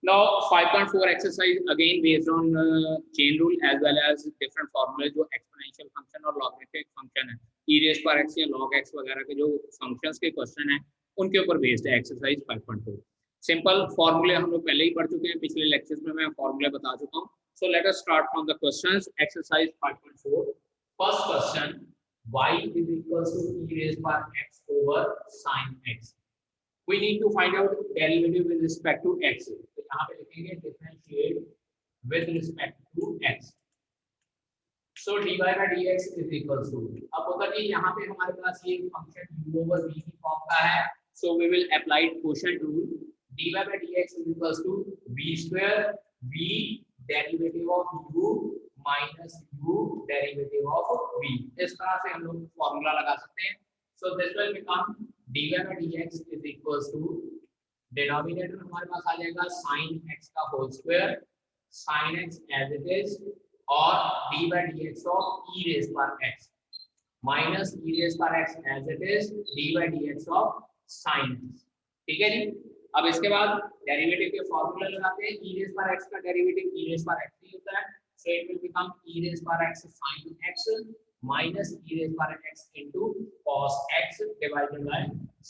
Now 5.4 exercise again based on chain rule as well as different formulas जो exponential function और logarithmic function है, e raised per x या log x वगैरह के जो functions के question है उनके ऊपर based है exercise 5.4। सिंपल फॉर्मूले हम लोग पहले ही पढ़ चुके हैं, पिछले लेक्चर्स में मैं फॉर्मूले बता चुका हूँ। So let us start from the questions. Exercise 5.4 first question, y is equals to e raised by x over sin x. We need to find out derivative with respect to x. तो यहाँ पे लिखेंगे differentiate with respect to x. So dy by dx is equals to, अब होगा कि यहाँ पे हमारे पास ये फंक्शन u over v की फॉर्म का है, so we will apply quotient rule. dy by dx is equals to v square v derivative of u minus u derivative of v. इस तरह से हम लोग फॉर्मूला लगा सकते हैं। So this will become dy by dx is equals to, denominator हमारे पास आ जाएगा sin x का whole square, sin x as it is, और d by dx of e raised per x minus e raised per x as it is, d by dx of sin x। ठीक है जी। अब इसके बाद derivative के formula लगाते हैं। e raised per x का derivative e raised per x ही होता है, so it will become e raised per x sin x minus e raised per x into cos x divided by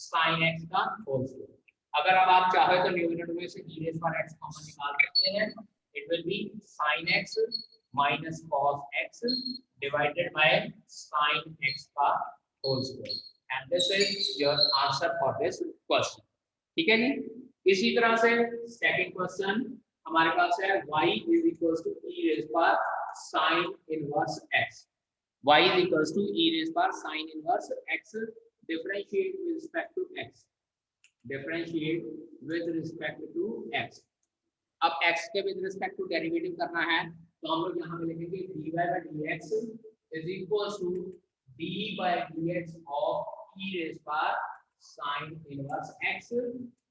sin x का whole square. अगर अब आप चाहे तो numerator में से e raised per x common निकाल सकते हैं। it will be sin x minus cos x divided by sin x का whole square, and this is your answer for this question। ठीक है जी। इसी तरह से सेकंड क्वेश्चन हमारे पास है y is equals to e raised per sin inverse x। y is equals to e raised per sin inverse x, differentiate with respect to x, differentiate with respect to x। अब x के with respect to derivative करना है तो हम लोग यहाँ पे लिखेंगे dy by dx is equals to d by dx of e raised per sin inverse x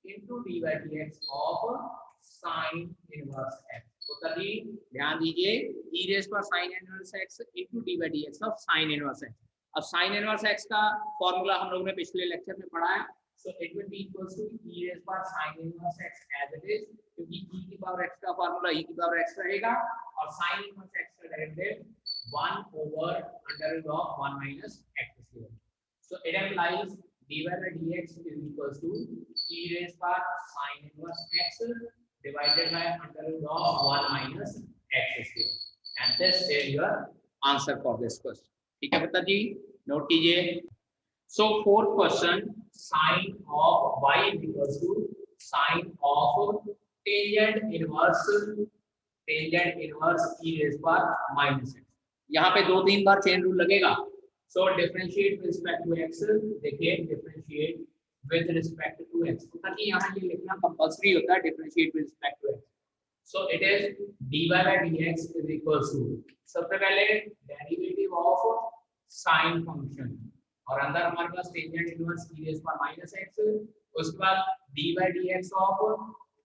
into d by dx of sin inverse x। तो तभी ध्यान दीजिए e raised per sin inverse x into d by dx of sin inverse x। अब sin inverse x का formula हम लोगों ने पिछले लेक्चर में पढ़ा है, so it will be equals to e raised per sin inverse x as it is, क्योंकि e की पावर x का फॉर्मूला e की पावर x रहेगा और sin inverse x का derivative 1 over under root of 1 minus x square। So it implies dy by dx is equals to e raised per sin inverse x divided by under root of 1 minus x square, and this is your answer for this question। ठीक है बता जी, note कीजिए। So fourth question, sin of y is equals to sin of tangent inverse e raised per minus x। यहाँ पे 2-3 बार chain rule लगेगा। So differentiate with respect to x, देखिए differentiate with respect to x, ताकि यहाँ ये लिखना compulsory होता है differentiate with respect to x। So it is dy by dx is equals to, सबसे पहले डेरिवेटिव ऑफ साइन फंक्शन और अंदर हमारे पास tangent inverse e raised per minus x, उसके बाद d by dx of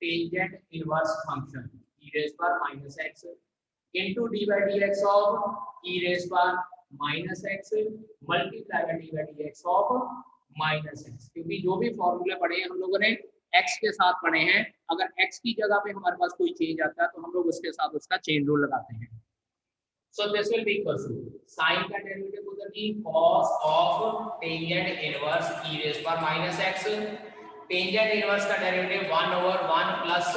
tangent inverse function e raised per minus x into d by dx of e raised per minus x multiply by d by dx of minus x। क्योंकि जो भी फॉर्मूले पढ़े हैं हम लोगों ने x के साथ पढ़े हैं, अगर x की जगह पे हमारे पास कोई चेंज आता है तो हम लोग उसके साथ उसका चेन रूल लगाते हैं। So this will be equals to sin का डेरिवेटिव होगा कि cos of tangent inverse e raised per minus x, tangent inverse का डेरिवेटिव 1 over 1 plus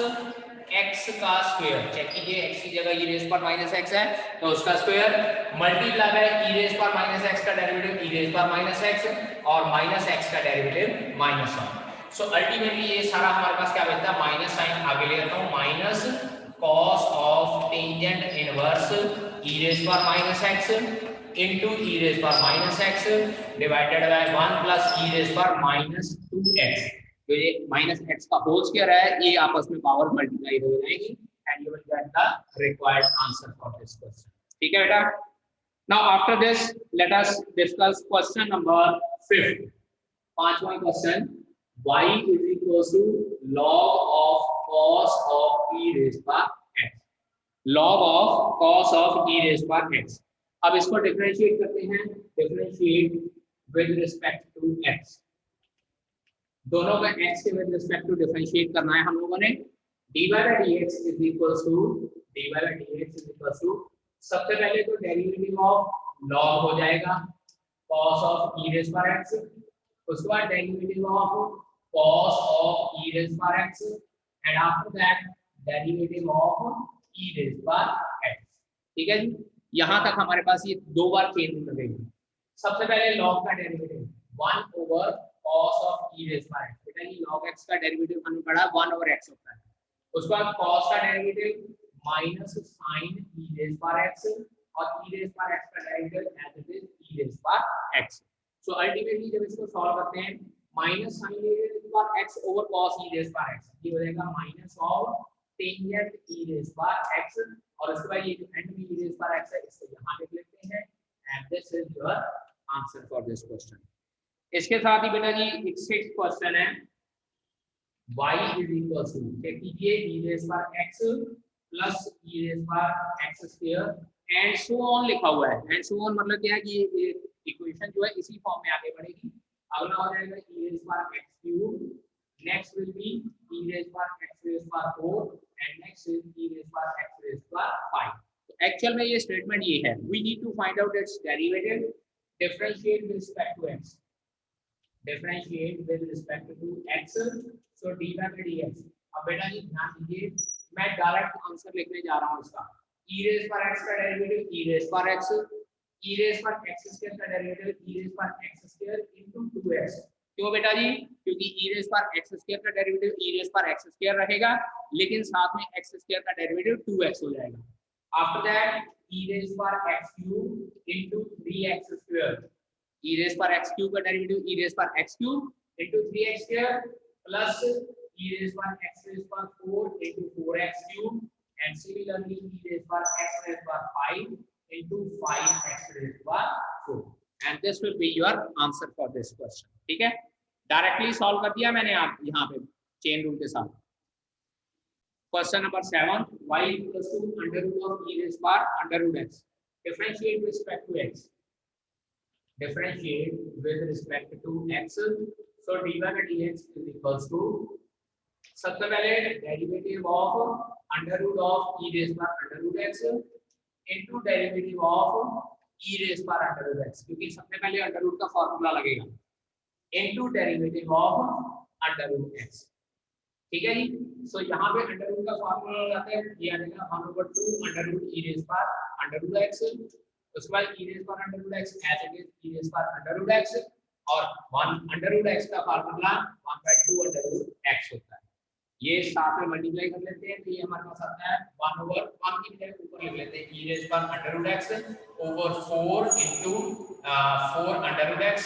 x का स्क्वायर, चेक कीजिए x की जगह e raised per minus x है तो उसका square multiply by e raised per minus x का derivative e raised per minus x और minus x का डेरिवेटिव minus 1। सो अल्टीमेटली ये सारा हमारे पास क्या बचता है, माइनस साइन आगे ले आता हूं, minus cos of tangent inverse e raised per minus x into e raised per minus x divided by 1 plus e raised per minus 2x। तो ये माइनस x का होल स्क्वायर है, ये आपस में पावर मल्टीप्लाई हो जाएगी and you will get the required answer for this question. ठीक है बेटा। Now after this let us discuss question number 5। पांचवा question, y is equals to log of cos of e raised by x, log of cos of e raised by x। अब इसको differentiate करते हैं, differentiate with respect to x, दोनों का x के with respect to differentiate करना है हम लोगों ने। dy by dx is equals to dy by dx is equals to सबसे पहले तो डेरिवेटिव ऑफ log हो जाएगा cos of e raised power x, उसके बाद derivative of cos of e raised power x and after that derivative of e raised power x। ठीक है जी, यहां तक हमारे पास ये दो बार चेन रूल लगेगी। सबसे पहले log का derivative 1 over cos of e raised power x, बेटा ये log x का डेरिवेटिव हमें पड़ा 1 ओवर x होता है। उसके बाद cos का derivative minus sin e raised power x और e raised power x का derivative as it is e raised power x। So ultimately जब इसको सॉल्व करते हैं minus sin e raised power x over cos e raised power x, ये हो जाएगा minus of tangent e raised power x और उसके बाद ये जो एंड में e raised power x है इसको यहां लिख लेते हैं and this is your answer for this question. इसके साथ ही बेटा जी एक सिक्स्थ क्वेश्चन है y is equal to, check कीजिए e raised power x plus e raised power x square and so on लिखा हुआ है। एंड सो ऑन मतलब क्या है कि ये इक्वेशन जो है इसी फॉर्म में आगे बढ़ेगी। अगला हो जाएगा e raised power x cube, next will be e raised power x raised power 4 and next is e raised power x raised power 5। तो एक्चुअल में ये स्टेटमेंट ये है, we need to find out its derivative, differentiate with respect to x, differentiate with respect to x, so dy by dx। अब बेटा जी ध्यान दीजिए, मैं डायरेक्ट आंसर लिखने जा रहा हूं इसका। e raised power x का derivative e raised power x, e raised power x square का derivative e raised power x square into 2x। क्यों बेटा जी? क्योंकि e raised power x square का derivative e raised power x square रहेगा लेकिन साथ में x स्क्वायर का डेरिवेटिव 2x हो जाएगा। After that e raised power x cube into 3x square, e raised power x cube का derivative e raised power x cube into 3x square plus e raised power x raised power 4 into 4x cube and similarly e raised power x raised power 5 into 5x raised power 4 and this will be your answer for this question। ठीक है, directly solve कर दिया मैंने आप यहाँ पे chain rule के साथ। Question number 7, y equals to under root of e raised power under root x, differentiate with respect to x, differentiate with respect to x, so dy by dx is equals to सबसे पहले derivative of under root of e raise power under root x into derivative of e raise power under root x, क्योंकि सबसे पहले under root का formula लगेगा, into derivative of under root x। ठीक है जी, सो यहाँ पे अंडर रूट का फार्मूला लगाते हैं, ये आ जाएगा 1/2 under root e raise power under root x, उसके बाद e raise power under root x as it is e raise power under root x और 1 अंडर रूट x का फार्मूला 1/2 अंडर रूट x होता है। ये साथ में मल्टीप्लाई कर लेते हैं तो ये हमारे पास आता है 1/1 की जगह ऊपर लिख लेते हैं e raise power under root x over 4 into 4 under root x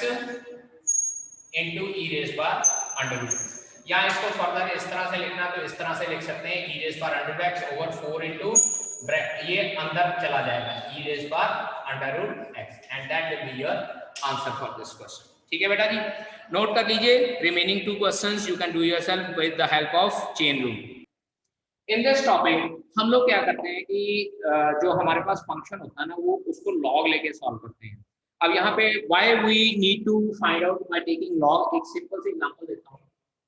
into e raise power under root x। या इसको फर्दर इस तरह से लिखना तो इस तरह से लिख सकते हैं e raise power under root x over 4 into ये अंदर चला जाएगा e raise power under root x and that will be your answer for this question. ठीक है बेटा जी, नोट कर लीजिए, remaining 2 questions you can do yourself with the help of chain rule. In this topic हम लोग क्या करते हैं कि जो हमारे पास फंक्शन होता है ना वो उसको लॉग लेके सॉल्व करते हैं। अब यहाँ पे why we need to find out by taking log, एक सिंपल सी एग्जांपल देता हूँ।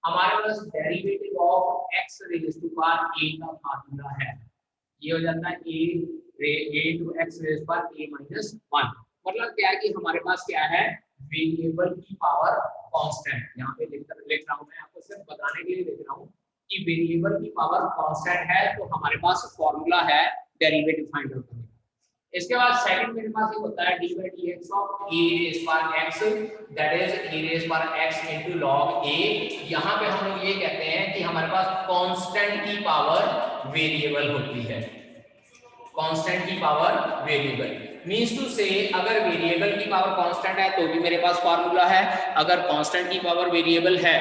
हमारे पास derivative of x raise to power a का फार्मूला है, ये हो जाता है a to x raise power a minus 1। मतलब क्या है कि हमारे पास क्या है, वेरिएबल की पावर कांस्टेंट। यहाँ पे लिख रहा हूँ मैं, आपको सिर्फ बताने के लिए लिख रहा हूँ कि वेरिएबल की पावर कांस्टेंट है तो हमारे पास फॉर्मूला है डेरिवेटिव फाइंड आउट करने का। इसके बाद सेकंड मेरे पास ये होता है dy by dx of a rays power x, that is a rays power x into log a। यहाँ पे हम लोग ये कहते हैं कि हमारे पास कांस्टेंट की पावर वेरिएबल होती है, कांस्टेंट की पावर वेरिएबल मींस टू से अगर वेरिएबल की पावर कांस्टेंट है तो भी मेरे पास फार्मूला है, अगर कांस्टेंट की पावर वेरिएबल है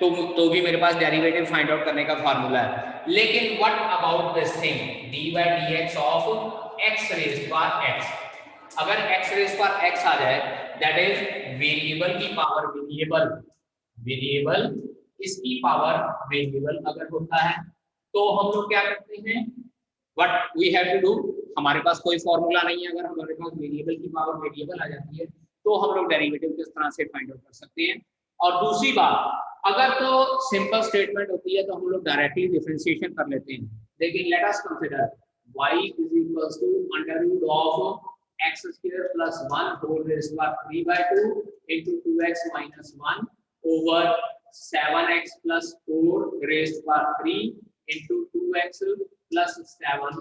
तो भी मेरे पास डेरिवेटिव फाइंड आउट करने का फार्मूला है। लेकिन what about this thing dy by dx of x raise power x, अगर x रेज़ पावर x आ जाए दैट इज वेरिएबल की पावर वेरिएबल इसकी पावर वेरिएबल अगर होता है तो हम लोग क्या करते हैं, what we have to do, हमारे पास कोई फॉर्मूला नहीं है, अगर हमारे पास वेरिएबल की पावर वेरिएबल आ जाती है तो हम लोग डेरिवेटिव किस तरह से फाइंड आउट कर सकते हैं। और दूसरी बात अगर तो सिंपल स्टेटमेंट होती है तो हम लोग डायरेक्टली डिफरेंशिएशन कर लेते हैं, लेकिन let us consider y is equal to under root of x square plus 1 whole raise to 3/2 into 2x minus 1 over 7x plus 4 raised to 3 into 2x plus 7।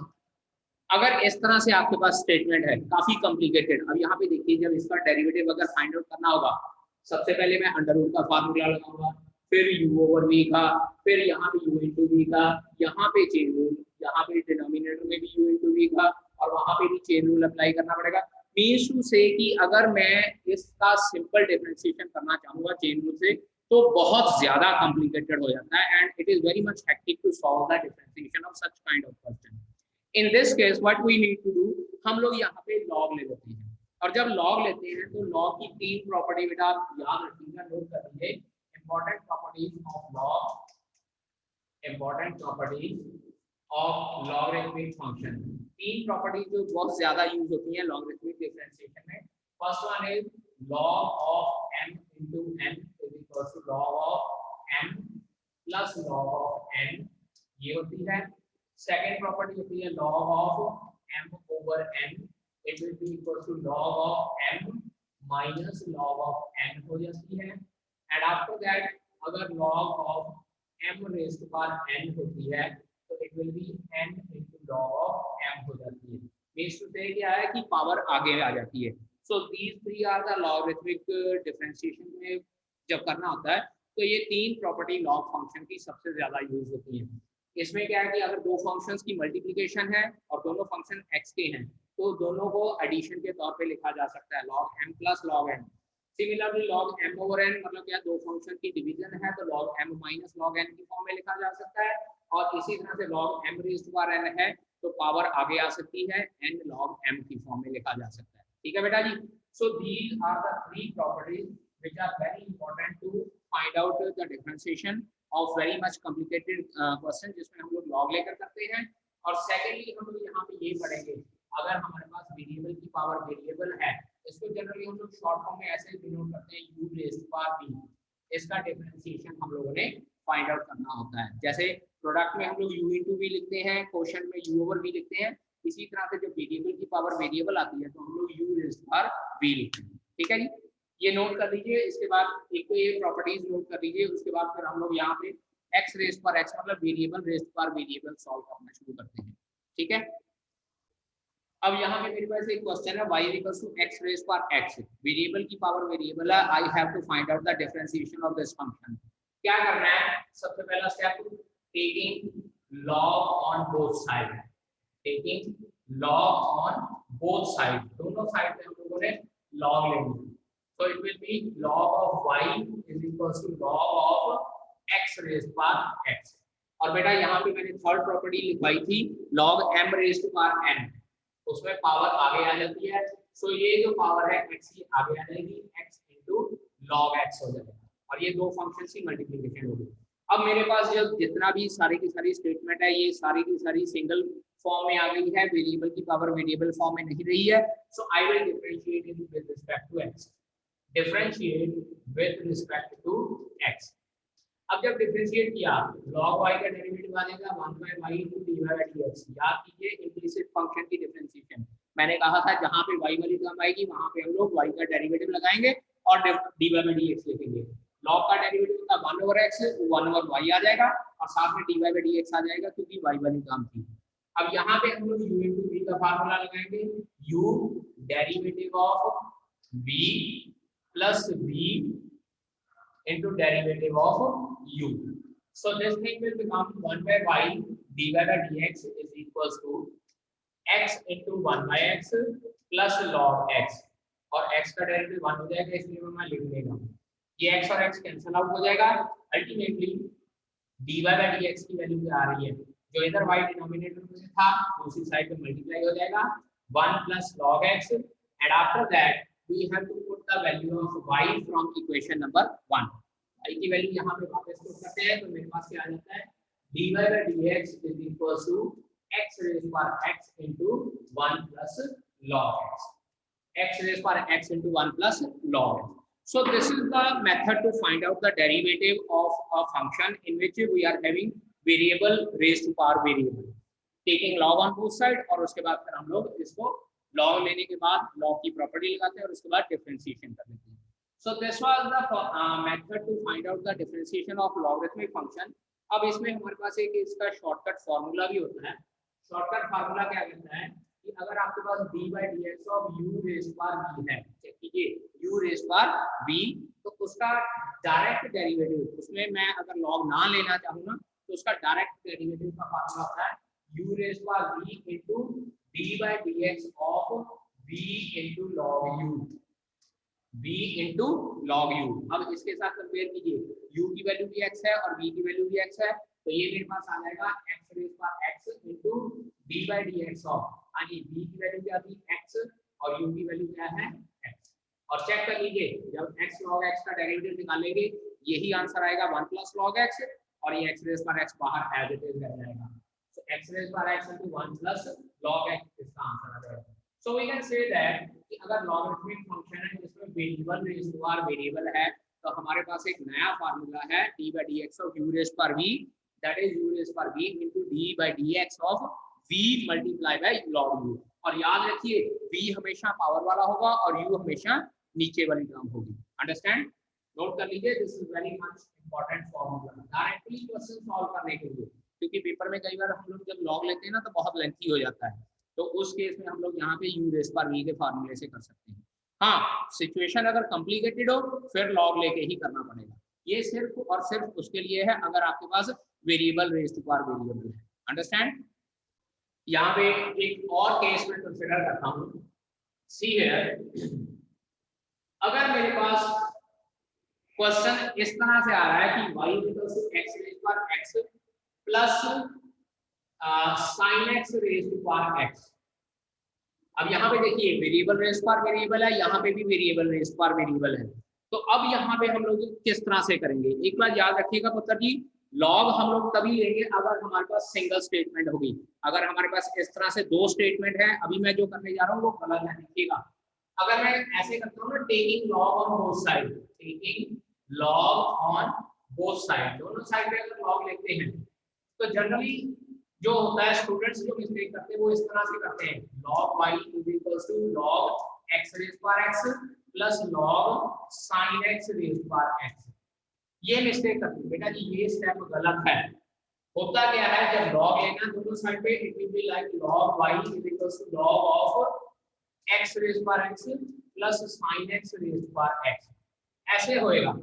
अगर इस तरह से आपके पास स्टेटमेंट है काफी कॉम्प्लिकेटेड, अब यहाँ पे देखिए जब इसका डेरिवेटिव अगर फाइंड आउट करना होगा, सबसे पहले मैं अंडर रूट का फार्मूला लगाऊंगा, फिर u ओवर v का, फिर यहाँ पे u इंटू v का, यहाँ पे चेन रूल, यहाँ पे डिनोमिनेटर में भी u इंटू v का, और वहां पे भी चेन रूल अप्लाई करना पड़ेगा। मीन्स टू से कि अगर मैं इसका सिंपल डिफरेंशिएशन करना चाहूंगा चेन रूल से तो बहुत ज्यादा कॉम्प्लिकेटेड हो जाता है, and it is very much hectic to solve the differentiation of such kind of question. In this case what we need to do, हम लोग यहाँ पे लॉग ले लेते हैं, और जब लॉग लेते हैं तो लॉग की तीन प्रॉपर्टी बेटा आप याद रखिएगा, नोट कर लीजिए। Important properties of log, important properties of logarithmic function. तीन प्रॉपर्टीज जो बहुत ज्यादा यूज होती हैं लॉगरिथमिक डिफरेंशिएशन में। First one is log of m into n is equal to log of m plus log of n, ये होती है। सेकेंड प्रॉपर्टी होती है log of m over n, it will be equal to log of m minus log of n हो जाती है। And after that अगर log of m raised to power n होती है तो it will be n into log of m हो जाती है। मींस टू से क्या है कि पावर आगे आ जाती है। So these three are the logarithmic differentiation में जब करना होता है तो ये तीन प्रॉपर्टी लॉग फंक्शन की सबसे ज्यादा यूज होती है। इसमें क्या है कि अगर दो फंक्शंस की मल्टीप्लिकेशन है और दोनों फंक्शन x के हैं तो दोनों को एडिशन के तौर पे लिखा जा सकता है log m plus log n। Similarly log m over n मतलब क्या, दो फंक्शन की डिवीजन है तो log m minus log n की फॉर्म में लिखा जा सकता है, और इसी तरह से log m raised to power n है तो पावर आगे आ सकती है n log m की फॉर्म में लिखा जा सकता है। ठीक है बेटा जी। So these are the three properties which are very important to find out the differentiation of very much complicated question जिसमें हम लोग लॉग लेकर करते हैं। और सेकेंडली हम लोग यहाँ पे ये पढ़ेंगे, अगर हमारे पास वेरिएबल की पावर वेरिएबल है, इसको जनरली हम लोग शॉर्ट फॉर्म में ऐसे डिनोट करते हैं u raised to power v। इसका डिफरेंशिएशन हम लोगों ने फाइंड आउट करना होता है। जैसे प्रोडक्ट में हम लोग u इंटू v लिखते हैं, क्वोशंट में u ओवर v लिखते हैं, इसी तरह से जब वेरिएबल की पावर वेरिएबल आती है तो हम लोग u raised to power v लिखते हैं। ठीक है जी, ये नोट कर लीजिए। इसके बाद एक तो ये प्रॉपर्टीज नोट कर लीजिए, उसके बाद फिर हम लोग यहाँ पे x रेज़्ड पर x मतलब वेरिएबल रेज़्ड पर वेरिएबल सॉल्व करना शुरू करते हैं। ठीक है, अब यहाँ पे मेरे पास एक क्वेश्चन है y equals to x raised पर x, वेरिएबल की पावर वेरिएबल है, I have to find out the differentiation of this function. क्या करना है, सबसे पहला step taking log on both side, taking log on both side, दोनों साइड पे हम लोगों ने log लेनी है। So it will be log of y is equals to log of x raised to power x। और बेटा यहाँ पे मैंने थर्ड प्रॉपर्टी लिखवाई थी log m raised to power n, उसमें पावर आगे आ जाती है। सो ये जो पावर है x की आगे आ जाएगी, x into log x हो जाएगा, और ये दो फंक्शन की मल्टीप्लिकेशन होगी। अब मेरे पास जो जितना भी सारी की सारी स्टेटमेंट है ये सारी की सारी सिंगल फॉर्म में आ गई है, वेरिएबल की पावर वेरिएबल फॉर्म में नहीं रही है। So I will differentiate it with respect to x, differentiate with respect to x। अब जब डिफरेंशिएट किया log y का डेरिवेटिव आ जाएगा 1/y into dy by dx। याद कीजिए इम्प्लिसिट फंक्शन की डिफरेंशिएशन, मैंने कहा था जहां पे y वाली टर्म आएगी वहां पे हम लोग y का डेरिवेटिव लगाएंगे और dy by dx लिखेंगे। log का डेरिवेटिव था 1 over x, 1 over y आ जाएगा और साथ में dy by dx आ जाएगा क्योंकि y वाली टर्म थी। अब यहाँ पे हम लोग u into v का फार्मूला लगाएंगे, u derivative of v plus v into derivative of u। So this thing will become 1/y dy by dx is equals to x into 1/x plus log x, और x का derivative 1 हो जाएगा इसलिए मैं लिख देगा, ये x और x कैंसिल आउट हो जाएगा। अल्टीमेटली dy by dx की वैल्यू क्या आ रही है, जो इधर y डिनोमिनेटर में था दूसरी साइड पे मल्टीप्लाई हो जाएगा 1 plus log x, and after that we have to put the value of y from equation number 1। y की वैल्यू यहाँ पे वापस पुट करते हैं तो मेरे पास क्या आ जाता है, dy by dx is equals to x raised to power x into 1 plus log x, x raised to power x into 1 plus log x। So this is the method to find out the derivative of a function in which we are having variable raised to power variable, taking log on both side, और उसके बाद फिर हम लोग इसको log लेने के बाद log की प्रॉपर्टी लगाते हैं और उसके बाद डिफरेंशिएशन कर लेते हैं. So this was the method to find out the differentiation of logarithmic function. अब इसमें हमारे पास एक इसका शॉर्टकट फार्मूला भी होता है. शॉर्टकट फार्मूला क्या कहता है कि अगर आपके पास d by dx of u raised to power b है, ठीक है, u raised to power b, तो उसका डायरेक्ट डेरिवेटिव, उसमें मैं अगर लॉग ना लेना चाहूँ ना तो उसका डायरेक्ट डेरिवेटिव का फार्मूला होता है u raised to power b into d by dx of b into log u, b into log u. अब इसके साथ कंपेयर कीजिए, u की वैल्यू भी x है और b की वैल्यू भी x है, तो ये मेरे पास आ जाएगा x raised to power x into d by dx of, हाँ जी, b की वैल्यू क्या थी x और u की वैल्यू क्या है x. और चेक कर लीजिए, जब x log x का डेरिवेटिव निकालेंगे यही आंसर आएगा 1 plus log x, और ये x raised to power x बाहर एज इट इज रह जाएगा. So x raised to power x into 1 plus log x इसका आंसर आ जाएगा. So we can say that कि अगर लॉगरिथमिक फंक्शन है जिसमें variable raise to power variable है, तो हमारे पास एक नया फार्मूला है d by dx of u raised to power v, that is u raised to power v into d by dx of v multiplied by log u. और याद रखिए v हमेशा पावर वाला होगा और u हमेशा नीचे वाली टर्म होगी. अंडरस्टैंड, नोट कर लीजिए, this is very much important formula directly question solve करने के लिए, क्योंकि पेपर में कई बार हम लोग जब लॉग लेते हैं ना तो बहुत लेंथी हो जाता है, तो उस केस में हम लोग यहाँ पे u रेज़ पर v के फार्मूले से कर सकते हैं. हाँ, सिचुएशन अगर कॉम्प्लिकेटेड हो फिर लॉग लेके ही करना पड़ेगा. ये सिर्फ और सिर्फ उसके लिए है अगर आपके पास variable raise to power variable है. अंडरस्टैंड. यहाँ पे एक और केस में कंसिडर करता हूँ. सी हियर, अगर मेरे पास क्वेश्चन इस तरह से आ रहा है कि y x रेज़ पर x plus sin x raise to power x. अब यहाँ पे देखिए वेरिएबल रेज़ पर वेरिएबल है, यहाँ पे भी वेरिएबल रेज़ पर वेरिएबल है, तो अब यहाँ पे हम लोग किस तरह से करेंगे. एक बार याद रखिएगा पुत्र जी, लॉग हम लोग तभी लेंगे अगर हमारे पास सिंगल स्टेटमेंट होगी. अगर हमारे पास इस तरह से दो स्टेटमेंट है, अभी मैं जो करने जा रहा हूँ वो गलत है, देखिएगा. अगर मैं ऐसे करता हूँ ना, taking log on both side, taking log on both side, दोनों साइड पे अगर लॉग लेते हैं तो जनरली जो होता है स्टूडेंट्स जो मिस्टेक करते हैं वो इस तरह से करते हैं, log y is equals to log x raise power x plus log sin x raise power x. ये मिस्टेक करते हैं बेटा जी, ये स्टेप गलत है. होता क्या है, जब log लेना दोनों साइड पे, it will be like log y is equals to log of x raise power x plus sin x raise power x. ऐसे होएगा.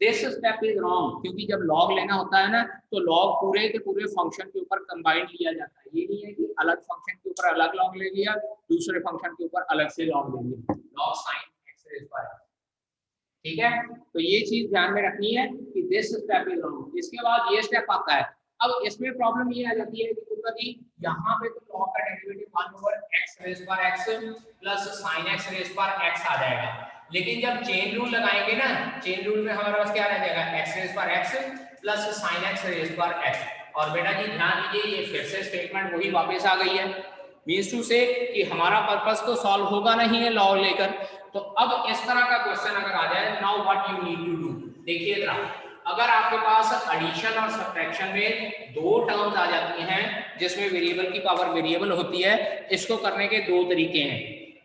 दिस स्टेप इज रॉन्ग, क्योंकि जब लॉग लेना होता है ना तो लॉग पूरे के पूरे फंक्शन के ऊपर कंबाइंड लिया जाता है. ये नहीं है कि अलग फंक्शन के ऊपर अलग लॉग ले लिया, दूसरे फंक्शन के ऊपर अलग से लॉग ले लिया, log sign x raise power x. ठीक है, तो ये चीज ध्यान में रखनी है कि दिस स्टेप इज रॉन्ग. इसके बाद ये स्टेप आता है. अब इसमें प्रॉब्लम ये आ जाती है कि यहाँ पे तो लॉग का derivative 1 over x raise power x plus sin x raise power x आ जाएगा, लेकिन जब चेन रूल लगाएंगे ना, चेन रूल में हमारे पास क्या रह जाएगा, x raise power x plus sin x raise power x. और बेटा जी ध्यान दीजिए, ये फिर से स्टेटमेंट वही वापस आ गई है. मींस टू से कि हमारा पर्पस तो सॉल्व होगा नहीं है लॉग लेकर. तो अब इस तरह का क्वेश्चन अगर आ जाए, now what you need to do. देखिए जरा, अगर आपके पास एडिशन और सब्ट्रैक्शन में दो टर्म्स आ जाती हैं जिसमें वेरिएबल की पावर वेरिएबल होती है, इसको करने के दो तरीके हैं.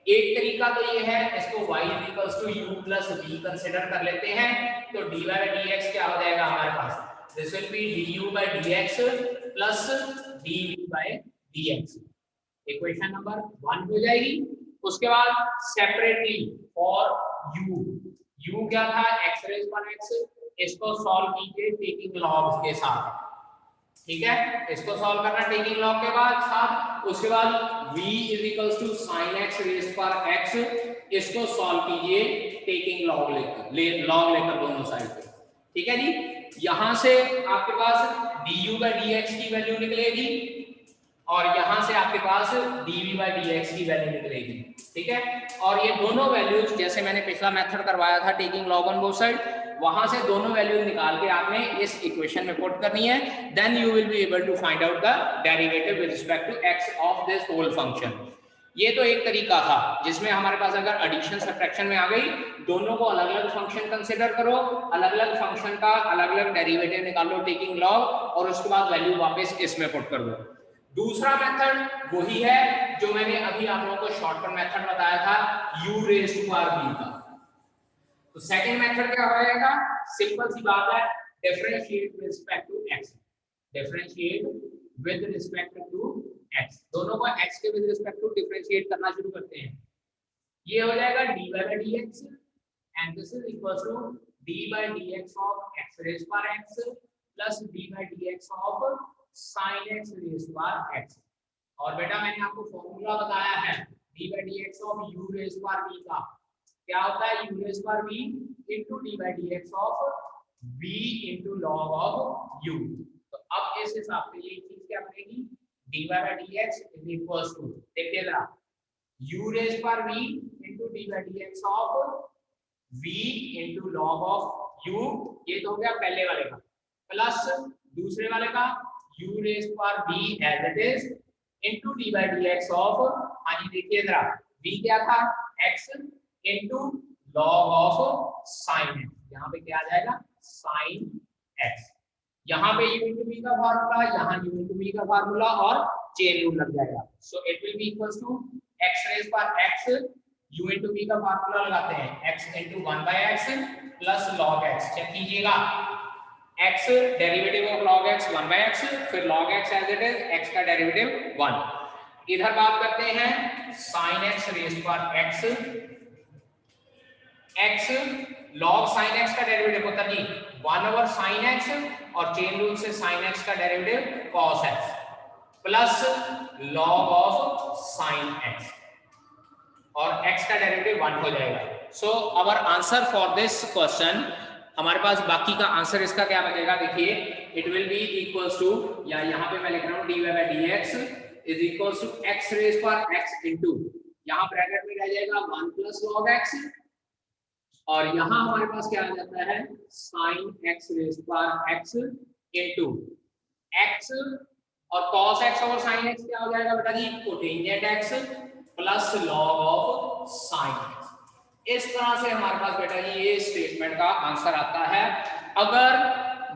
एक तरीका तो ये है, इसको y = u + v कंसीडर कर लेते हैं, तो dy by dx क्या हो जाएगा हमारे पास, this will be du by dx plus dv by dx. Equation number 1 हो जाएगी. उसके बाद सेपरेटली फॉर u क्या था, x रेज़ पर x, इसको सॉल्व कीजिए टेकिंग लॉग के साथ. ठीक है, इसको सॉल्व करना टेकिंग लॉग के बाद साथ. उसके बाद v = sin x रेज़ पर x, इसको सॉल्व कीजिए टेकिंग लॉग लेकर दोनों साइड पे. ठीक है जी, यहां से आपके पास du by dx की वैल्यू निकलेगी और यहां से आपके पास dv by dx की वैल्यू निकलेगी. ठीक है, और ये दोनों वैल्यूज जैसे मैंने पिछला मेथड करवाया था taking log on both side, वहां से दोनों वैल्यू निकाल के आपने इस इक्वेशन में पुट करनी है. Then you will be able to find out the derivative with respect to x of this whole function. ये तो एक तरीका था जिसमें हमारे पास अगर एडिशन सब्ट्रैक्शन में आ गई, दोनों को अलग अलग फंक्शन कंसिडर करो, अलग अलग फंक्शन का अलग अलग डेरिवेटिव निकालो टेकिंग लॉग, और उसके बाद वैल्यू वापस इसमें पुट कर दो। दूसरा मेथड वही है जो मैंने अभी आप लोगों को शॉर्टकट मेथड बताया था u raise to power b का। तो सेकंड मेथड क्या हो जाएगा, सिंपल सी बात है, differentiate with respect to x, differentiate with respect to x, दोनों को x के विद रिस्पेक्ट टू डिफरेंशिएट करना शुरू करते हैं। ये हो जाएगा dy by dx and this is equal to d by dx of x raised to power x plus d by dx of sin x raised to power x। और बेटा मैंने आपको फॉर्मूला बताया है d by dx of u raised to power b का, क्या होता है u raised to power b into d by dx of b into log of u। तो अब इस हिसाब से ये चीज क्या बनेगी, dy by dx is equals to, देखिए जरा, u raised to power b into d by dx of v into log of u, ये तो हो गया पहले वाले का, प्लस दूसरे वाले का u raised to power b as it is into d by dx of, हाँ जी देखिए जरा, v क्या था x into log of sin x, यहाँ पे क्या आ जाएगा sin x, यहाँ पे u into v का फार्मूला, यहाँ u into v का फार्मूला और चेन रूल लग जाएगा। So it will be equals to x raise पर x, u into v का फार्मूला लगाते हैं x into 1 by x plus log x, check कीजिएगा, x derivative of log x 1 by x, फिर log x as it is x का derivative 1, इधर बात करते हैं sin x रेज़ पर x, x log sin x का डेरिवेटिव होता जी 1 over sin x, और चेन रूल से sin x का derivative cos x plus log of sin x, और x का डेरिवेटिव 1 हो जाएगा। So our answer for this question, हमारे पास बाकी का आंसर इसका क्या बचेगा, देखिए it will be equals to, या यहाँ पे मैं लिख रहा हूँ dy by dx is equals to x raise पर x इनटू, यहाँ ब्रैकेट में रह जाएगा 1 plus log x, और यहाँ हमारे पास क्या आ जाता है sin x रेज़ पर x इनटू x, और cos x और sin x क्या हो जाएगा बेटा जी cotangent x plus log of sin x। इस तरह से हमारे पास बेटा जी ये स्टेटमेंट का आंसर आता है। अगर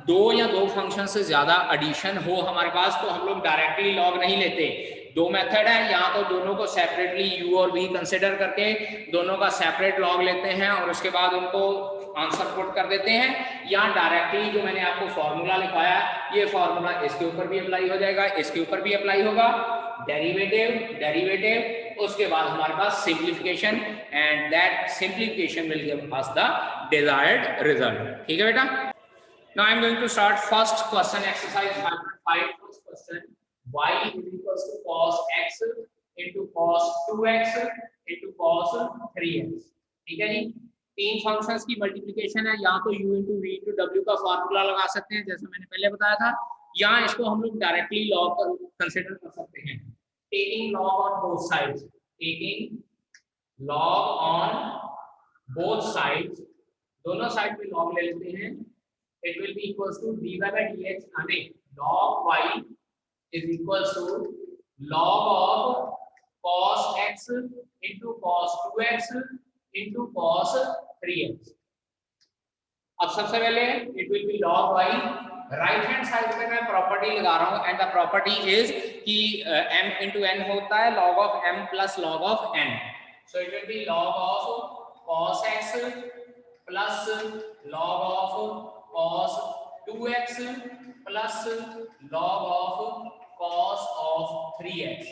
दो या दो फंक्शन से ज्यादा एडिशन हो हमारे पास, तो हम लोग डायरेक्टली लॉग नहीं लेते, दो मेथड है, या तो दोनों को सेपरेटली u और v कंसिडर करके दोनों का सेपरेट लॉग लेते हैं और उसके बाद उनको आंसर पुट कर देते हैं, या डायरेक्टली जो मैंने आपको फॉर्मूला लिखवाया ये फॉर्मूला इसके ऊपर भी अप्लाई हो जाएगा, इसके ऊपर भी अप्लाई होगा, डेरिवेटिव, उसके बाद हमारे पास simplification, and that simplification will give us the desired result. ठीक है बेटा। Now I am going to start first question, exercise 5.5, first question, y is equals to cos x into cos 2x into cos 3x। ठीक है जी, तीन functions की multiplication है, या तो u into v into w का फार्मूला लगा सकते हैं जैसा मैंने पहले बताया था, या इसको हम लोग डायरेक्टली लॉग कंसीडर कर सकते हैं, taking log on both sides, taking log on both sides, दोनों साइड पे लॉग ले लेते हैं, it will be equals to dy by dx, हमें log y is equals to log of cos x into cos 2x into cos 3x। अब सबसे पहले it will be log y, right hand side पे मैं property लगा रहा हूं, and the property is कि m into n होता है log of m plus log of n, so it will be log of cos x plus log of cos 2x plus log of cos of 3x।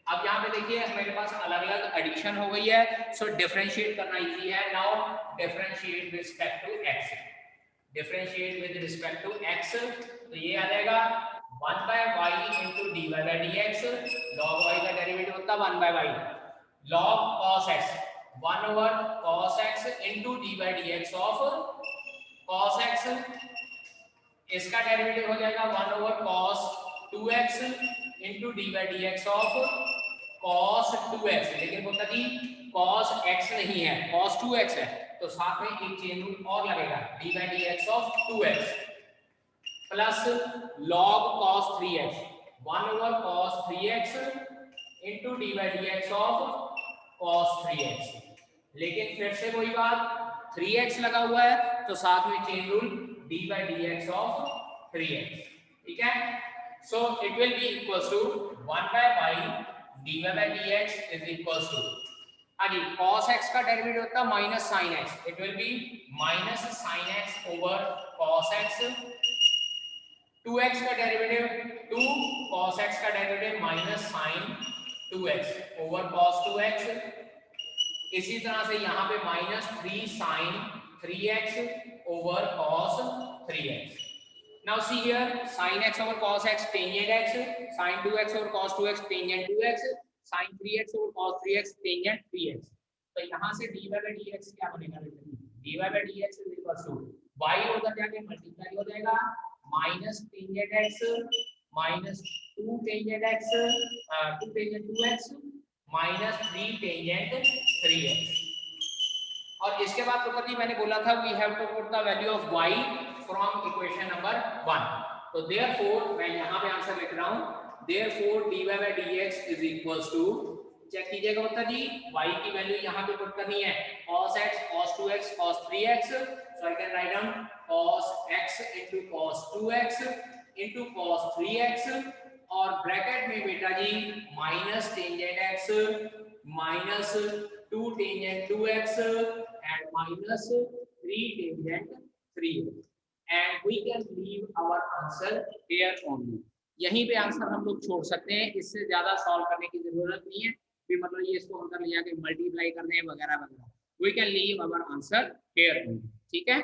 अब यहाँ पे देखिए मेरे पास अलग अलग एडिशन हो गई है, सो डिफरेंशिएट करना इजी है। Now differentiate with respect to x, differentiate with respect to x, तो ये आ जाएगा 1 by y into dy by dx, log y का डेरिवेटिव होता है 1 by y, log cos x 1 over cos x into d by dx of cos x, इसका derivative हो जाएगा 1 over cos 2x into d by dx of cos 2x, लेकिन होता जी cos x नहीं है cos 2x है, तो साथ में एक चेन रूल और लगेगा d by dx of 2x plus log cos 3x 1 over cos 3x into D by d x of cos 3x। लेकिन फिर से वही बात, 3x लगा हुआ है तो साथ में chain rule d by d x of 3x, ठीक है। So it will be equals to 1 by y dy by dx is equals to, हाँ जी, cos x का डेरिवेटिव होता है minus sin x, it will be minus sin x over cos x, 2x का derivative 2 cos x का derivative minus sin 2x over cos 2x। इसी तरह से यहाँ पे minus 3 sin 3x over cos 3x। Now see here, sin x over cos x tangent x, sin 2x over cos 2x tangent 2x, sin 3x over cos 3x tangent 3x। तो यहाँ से dy by dx क्या बनेगा बेटा? dy by dx is equal to y होगा जाके multiply हो जाएगा minus tangent x minus 2 tangent x 2 tangent 2x minus 3 tangent 3x। और इसके बाद तो कभी मैंने बोला था we have to put the value of y from equation number 1। तो देयरफॉर मैं यहाँ पे आंसर लिख रहा हूँ, therefore dy by dx is equals to, check कीजिएगा बता जी, y की वैल्यू यहाँ पे पुट करनी है cos x cos 2x cos 3x, so I can write down cos x into cos 2x into cos 3x और ब्रैकेट में बेटा जी minus tangent x minus 2 tangent 2x and minus 3 tangent 3x and we can leave our answer here only। यहीं पे answer हम लोग छोड़ सकते हैं, इससे ज्यादा सॉल्व करने की जरूरत नहीं है भी मतलब ये इसको अंदर ले जाके मल्टीप्लाई करने वगैरह वगैरह। we can leave our answer here only, ठीक है।